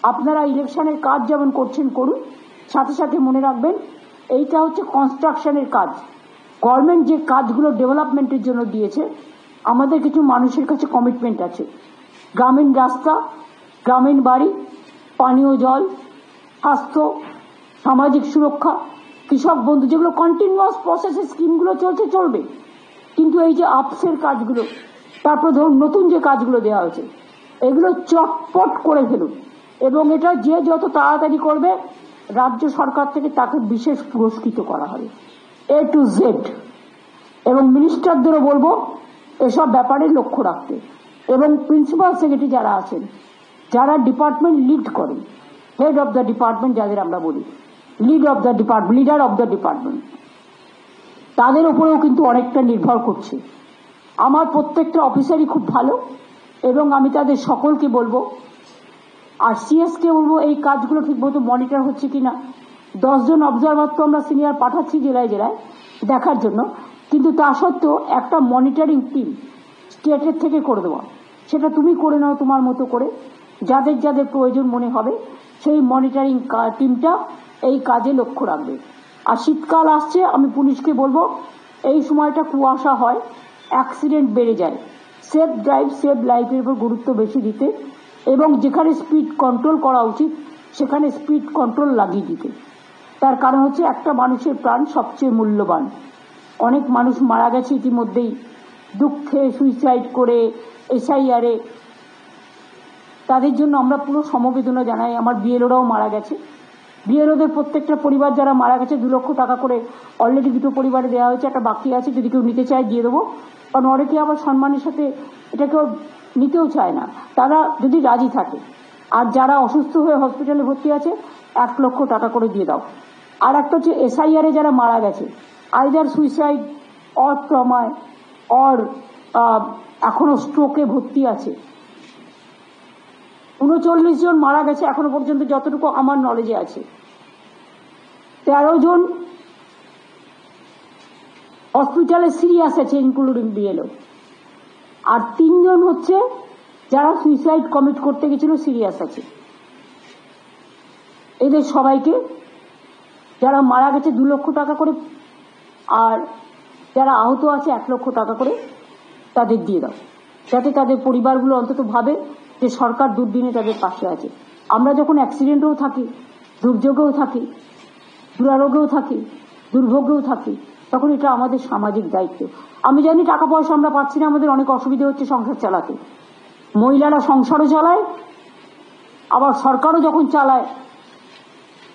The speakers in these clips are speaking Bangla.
আপনারা ইলেকশনের কাজ যেমন করছেন করুন, সাথে সাথে মনে রাখবেন এইটা হচ্ছে কনস্ট্রাকশনের কাজ। গভর্নমেন্ট যে কাজগুলো ডেভেলপমেন্টের জন্য দিয়েছে, আমাদের কিছু মানুষের কাছে কমিটমেন্ট আছে। গ্রামীণ রাস্তা, গ্রামীণ বাড়ি, পানীয় জল, স্বাস্থ্য, সামাজিক সুরক্ষা, কৃষক বন্ধু, যেগুলো কন্টিনিউয়াস প্রসেসে স্কিমগুলো চলবে। কিন্তু এই যে আপসের কাজগুলো, তারপর ধরুন নতুন যে কাজগুলো দেওয়া হয়েছে, এগুলো চটপট করে ফেলুন, এবং এটা যে যত তাড়াতাড়ি করবে রাজ্য সরকার থেকে তাকে বিশেষ পুরস্কৃত করা হবে A to Z। এবং মিনিস্টারদেরও বলবো এসব ব্যাপারে লক্ষ্য রাখতে, এবং প্রিন্সিপাল সেক্রেটারি যারা আছেন, যারা ডিপার্টমেন্ট লিড করেন, হেড অফ দ্য ডিপার্টমেন্ট যাদের আমরা বলি, লিডার অফ দ্য ডিপার্টমেন্ট, তাদের উপরেও কিন্তু অনেকটা নির্ভর করছে। আমার প্রত্যেকটা অফিসারই খুব ভালো, এবং আমি তাদের সকলকে বলবো, আর সিএসকে বলবো এই কাজগুলো ঠিকমতো মনিটর হচ্ছে কিনা। 10 জন অবজারভার তো আমরা সিনিয়র পাঠাচ্ছি জেলায় জেলায় দেখার জন্য, কিন্তু তা সত্ত্বেও একটা মনিটরিং টিম স্টেটের থেকে করে দেওয়া, সেটা তুমি করে নাও তোমার মতো করে, যাদের যাদের প্রয়োজন মনে হবে সেই মনিটরিং টিমটা এই কাজে লক্ষ্য রাখবে। আর শীতকাল আসছে, আমি পুলিশকে বলবো এই সময়টা কুয়াশা হয়, অ্যাক্সিডেন্ট বেড়ে যায়, সেফ ড্রাইভ সেফ লাইফের উপর গুরুত্ব বেশি দিতে, এবং যেখানে স্পিড কন্ট্রোল করা উচিত সেখানে স্পিড কন্ট্রোল লাগিয়ে দিতে। তার কারণ হচ্ছে একটা মানুষের প্রাণ সবচেয়ে মূল্যবান। অনেক মানুষ মারা গেছে ইতিমধ্যেই, দুঃখে সুইসাইড করে, এসআইআরে, তাদের জন্য আমরা পুরো সমবেদনা জানাই। আমার বিএলওরাও মারা গেছে, বিএলওদের প্রত্যেকটা পরিবার যারা মারা গেছে 2 লক্ষ টাকা করে অলরেডি 2টো পরিবারে দেওয়া হয়েছে, একটা বাকি আছে, যদি কেউ নিতে চায় দিয়ে দেবো। কারণ অনেকে আবার সম্মানের সাথে এটা কেউ নিতেও চায় না, তারা যদি রাজি থাকে। আর যারা অসুস্থ হয়ে হসপিটালে ভর্তি আছে 1 লক্ষ টাকা করে দিয়ে দাও। আর একটা হচ্ছে এসআইআরে যারা মারা গেছে, আইদার সুইসাইড অর ট্রমায় অর এখনো স্ট্রোকে ভর্তি আছে, 39 জন মারা গেছে এখনো পর্যন্ত যতটুকু আমার নলেজে আছে। 13 জন হসপিটালে সিরিয়াস আছে ইনক্লুডিং বিএলও, আর 3 জন হচ্ছে যারা সুইসাইড কমিট করতে গেছিল সিরিয়াস আছে। এদের সবাইকে, যারা মারা গেছে 2 লক্ষ টাকা করে, আর যারা আহত আছে 1 লক্ষ টাকা করে তাদের দিয়ে দাও, যাতে তাদের পরিবারগুলো অন্তত ভাবে যে সরকার দুর্দিনে তাদের পাশে আছে। আমরা যখন অ্যাক্সিডেন্টেও থাকি, দুর্যোগেও থাকি, দুরারোগেও থাকি, দুর্ভোগেও থাকি, তখন এটা আমাদের সামাজিক দায়িত্ব। আমি জানি টাকা পয়সা আমরা পাচ্ছি না, আমাদের অনেক অসুবিধা হচ্ছে সংসার চালাতে। মহিলারা সংসারও চালায়, আবার সরকারও যখন চালায়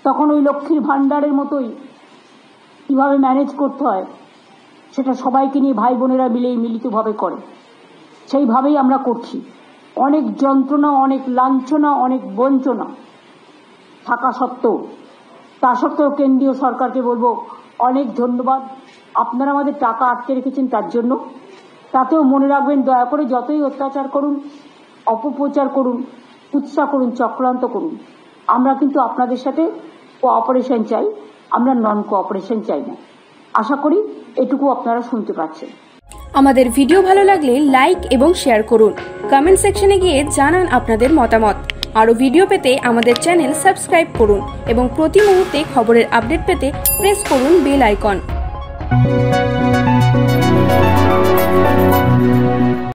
তখন ওই লক্ষ্মীর ভান্ডারের মতোই কিভাবে ম্যানেজ করতে হয় সেটা সবাইকে নিয়ে ভাই বোনেরা মিলেই মিলিতভাবে করে, সেইভাবেই আমরা করছি। অনেক যন্ত্রণা, অনেক লাঞ্ছনা, অনেক বঞ্চনা থাকা সত্ত্বেও, তা সত্ত্বেও কেন্দ্রীয় সরকারকে বলবো অনেক ধন্যবাদ, আপনারা আমাদের টাকা আটকে রেখেছেন তার জন্য। তাতেও মনে রাখবেন, দয়া করে যতই অত্যাচার করুন, অপপ্রচার করুন, উৎসাহ করুন, চক্রান্ত করুন, আমরা কিন্তু আপনাদের সাথে কোঅপারেশন চাই, আমরা নন কোঅপারেশন চাই না। আশা করি এটুকু আপনারা শুনতে পাচ্ছেন। আমাদের ভিডিও ভালো লাগলে লাইক এবং শেয়ার করুন, কমেন্ট সেকশনে গিয়ে জানান আপনাদের মতামত। আরও ভিডিও পেতে আমাদের চ্যানেল সাবস্ক্রাইব করুন এবং প্রতি মুহূর্তে খবরের আপডেট পেতে প্রেস করুন বেল আইকন।